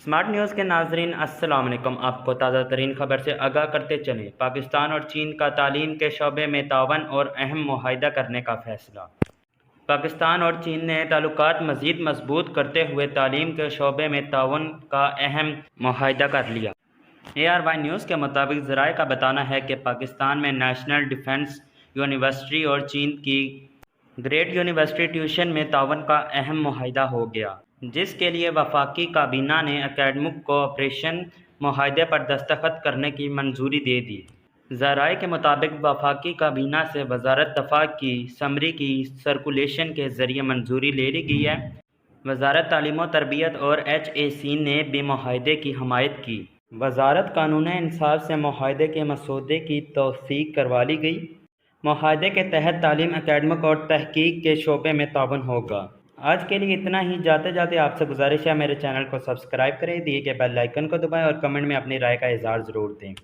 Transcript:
Smart news کے ناظرین السلام علیکم۔ آپ کو تازہ ترین خبر سے آگاہ کرتے چلیں۔ پاکستان اور چین کا تعلیم کے شعبے میں تعاون اور اہم معاہدہ کرنے کا فیصلہ۔ پاکستان اور چین نے تعلقات مزید مضبوط کرتے ہوئے تعلیم کے شعبے میں تعاون کا اہم معاہدہ کر لیا۔ ARY نیوز کے مطابق ذرائع کا بتانا ہے کہ پاکستان میں نیشنل ڈیفنس یونیورسٹی اور چین کی گریٹ یونیورسٹی ٹیوشن میں تعاون کا اہم معاہدہ ہو گیا، جس کے لیے وفاقی کابینہ نے اکیڈمک کوآپریشن معاہدے پر دستخط کرنے کی منظوری دے دی۔ ذرائع کے مطابق وفاقی کابینہ سے وزارت دفاع کی سمری کی سرکولیشن کے ذریعے منظوری لے لی گئی ہے۔ وزارت تعلیم و تربیت اور HAC نے بھی معاہدے کی حمایت کی۔ وزارت قانون انصاف سے معاہدے کے مسودے کی توثیق کروا لی گئی۔ معاہدے کے تحت تعلیم، اکیڈمک اور تحقیق کے شعبے میں تعاون ہوگا۔ آج کے لیے اتنا ہی۔ جاتے جاتے آپ سے گزارش ہے میرے چینل کو سبسکرائب کریں، دیے گئے بیل آئیکن کو دبائیں اور کمنٹ میں اپنی رائے کا اظہار ضرور دیں۔